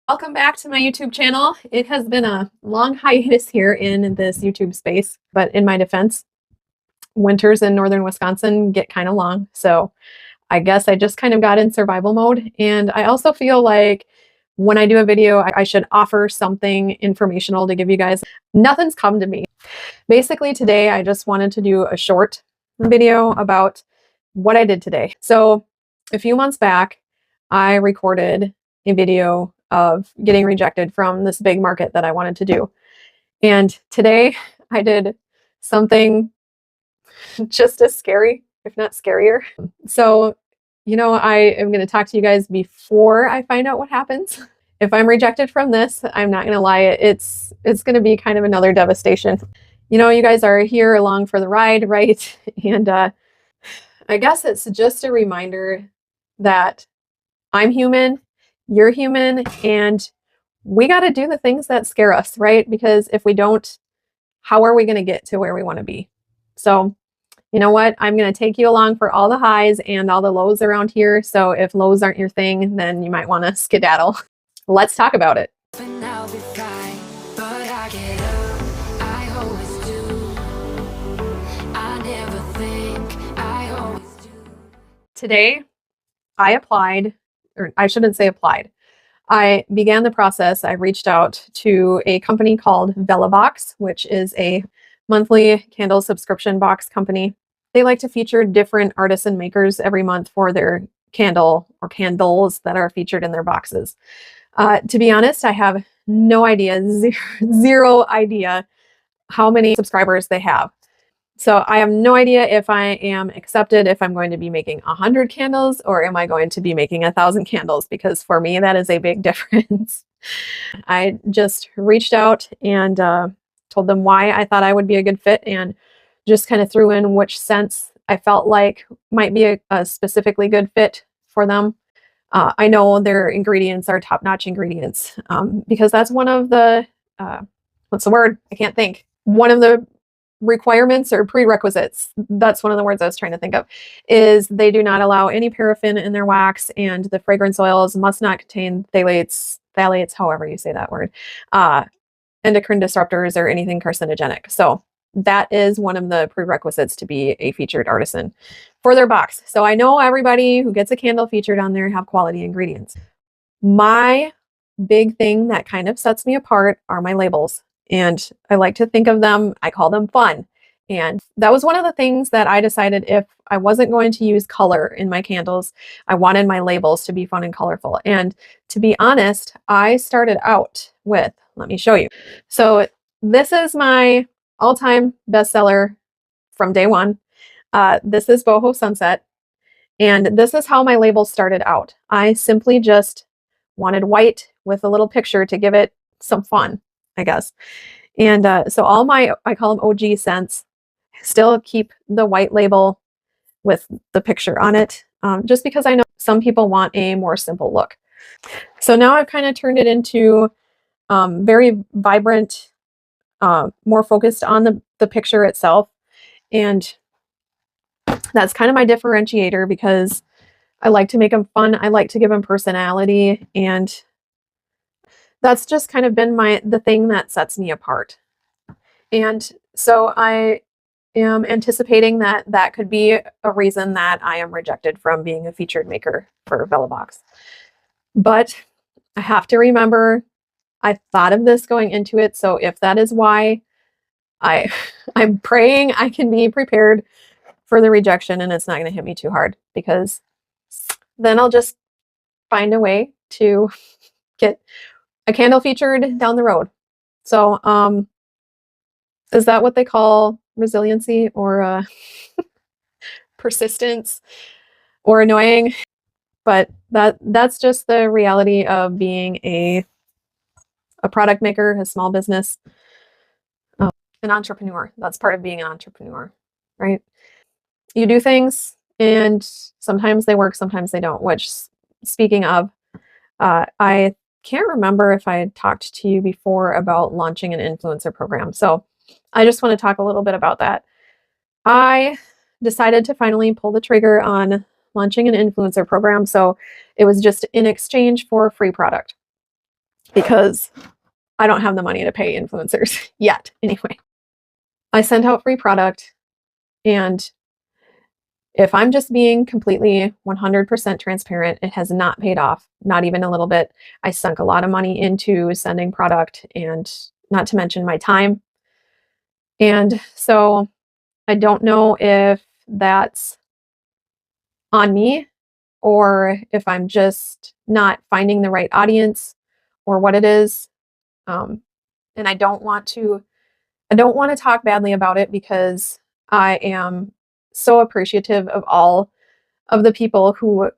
Welcome back to my YouTube channel. It has been a long hiatus here in this YouTube space, but in my defense, winters in northern Wisconsin get kind of long. So I guess I just kind of got in survival mode. And I also feel like when I do a video, I should offer something informational to give you guys. Nothing's come to me. Basically, today I just wanted to do a short video about what I did today. So a few months back, I recorded a video of getting rejected from this big market that I wanted to do. And today I did something just as scary, if not scarier. So, I am going to talk to you guys before I find out what happens. If I'm rejected from this, I'm not going to lie, it's going to be kind of another devastation. You guys are here along for the ride, right? And I guess it's just a reminder that I'm human, you're human, and we got to do the things that scare us, right? Because if we don't, how are we going to get to where we want to be? So, you know what? I'm going to take you along for all the highs and all the lows around here. So if lows aren't your thing, then you might want to skedaddle. Let's talk about it. Today, I applied, or I shouldn't say applied. I began the process. I reached out to a company called Velabox, which is a monthly candle subscription box company. They like to feature different artisan makers every month for their candle or candles that are featured in their boxes. To be honest, I have no idea, zero idea how many subscribers they have. So I have no idea if I am accepted, if I'm going to be making 100 candles or am I going to be making 1,000 candles, because for me, that is a big difference. I just reached out and told them why I thought I would be a good fit and just kind of threw in which scents I felt like might be a specifically good fit for them. I know their ingredients are top-notch ingredients because that's one of the, what's the word? I can't think. One of the requirements or prerequisites, that's one of the words I was trying to think of, is they do not allow any paraffin in their wax, and the fragrance oils must not contain phthalates, however you say that word, endocrine disruptors or anything carcinogenic. So that is one of the prerequisites to be a featured artisan for their box. So I know everybody who gets a candle featured on there have quality ingredients. My big thing that kind of sets me apart are my labels. And I like to think of them, I call them fun. And that was one of the things that I decided, if I wasn't going to use color in my candles, I wanted my labels to be fun and colorful. And to be honest, I started out with, let me show you. So this is my all-time bestseller from day one. This is Boho Sunset. And this is how my labels started out. I simply just wanted white with a little picture to give it some fun, I guess. And so all my, I call them OG scents, still keep the white label with the picture on it, just because I know some people want a more simple look. So now I've kind of turned it into very vibrant, more focused on the picture itself. And that's kind of my differentiator, because I like to make them fun. I like to give them personality, and that's just kind of been the thing that sets me apart. And so I am anticipating that could be a reason that I am rejected from being a featured maker for Velabox. But I have to remember, I thought of this going into it. So if that is why, I'm praying I can be prepared for the rejection and it's not going to hit me too hard, because then I'll just find a way to get a candle featured down the road. So is that what they call resiliency, or persistence, or annoying? But that's just the reality of being a product maker, a small business, an entrepreneur. That's part of being an entrepreneur, right? You do things and sometimes they work, sometimes they don't, which, speaking of, I can't remember if I had talked to you before about launching an influencer program. So I just want to talk a little bit about that. I decided to finally pull the trigger on launching an influencer program. So it was just in exchange for a free product. because I don't have the money to pay influencers yet. Anyway, I sent out free product, and if I'm just being completely 100% transparent, it has not paid off, not even a little bit. I sunk a lot of money into sending product, and not to mention my time. And so I don't know if that's on me or if I'm just not finding the right audience or what it is. And I don't want to talk badly about it because I am so appreciative of all of the people who,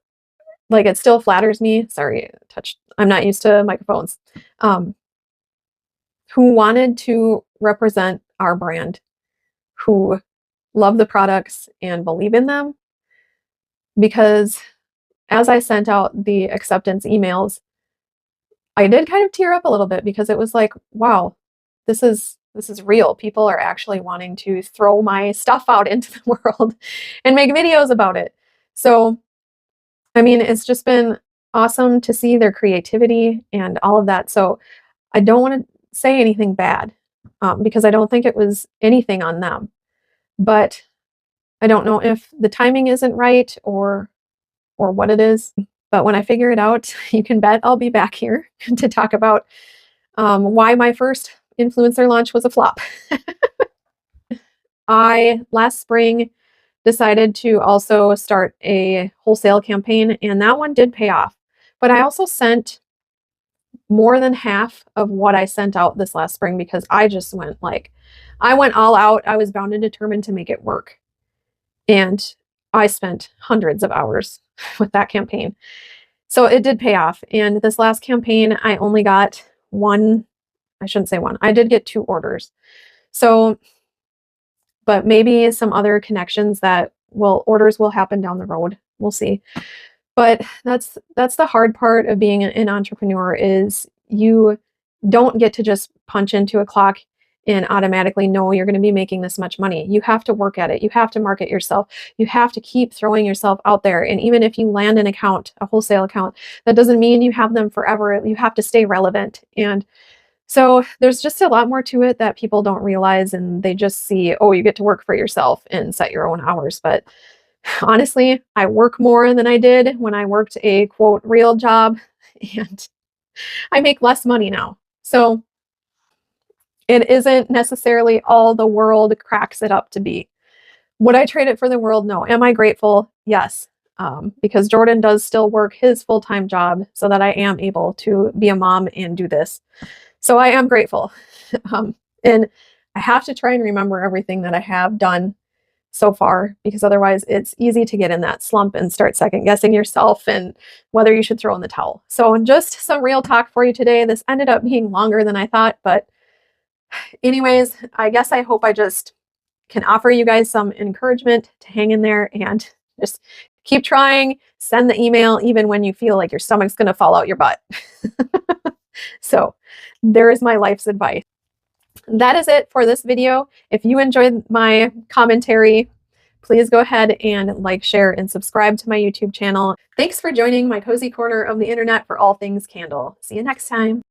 like, it still flatters me. Sorry, I'm not used to microphones. Um, who wanted to represent our brand, who love the products and believe in them. Because as I sent out the acceptance emails, I did kind of tear up a little bit because it was like, wow, this is real. People are actually wanting to throw my stuff out into the world and make videos about it. So, I mean, it's just been awesome to see their creativity and all of that. So, I don't want to say anything bad because I don't think it was anything on them. But I don't know if the timing isn't right or what it is. But when I figure it out, you can bet I'll be back here to talk about why my first influencer launch was a flop. I last spring decided to also start a wholesale campaign, and that one did pay off. But I also sent more than half of what I sent out this last spring because I just I went all out. I was bound and determined to make it work. And I spent hundreds of hours with that campaign. So it did pay off. And this last campaign, I only got one, I shouldn't say one, I did get 2 orders. So, but maybe some other connections orders will happen down the road. We'll see. But that's the hard part of being an entrepreneur is you don't get to just punch into a clock and automatically know you're going to be making this much money. You have to work at it. You have to market yourself. You have to keep throwing yourself out there. And even if you land an account, a wholesale account, that doesn't mean you have them forever. You have to stay relevant. And so there's just a lot more to it that people don't realize, and they just see, oh, you get to work for yourself and set your own hours. But honestly, I work more than I did when I worked a quote real job, and I make less money now. So it isn't necessarily all the world cracks it up to be. Would I trade it for the world? No. Am I grateful? Yes. Because Jordan does still work his full-time job so that I am able to be a mom and do this. So I am grateful. And I have to try and remember everything that I have done so far, because otherwise it's easy to get in that slump and start second guessing yourself and whether you should throw in the towel. So just some real talk for you today. This ended up being longer than I thought, but anyways, I guess I hope I just can offer you guys some encouragement to hang in there and just keep trying, send the email even when you feel like your stomach's going to fall out your butt. So there is my life's advice. That is it for this video. If you enjoyed my commentary, please go ahead and like, share, and subscribe to my YouTube channel. Thanks for joining my cozy corner of the internet for all things candle. See you next time.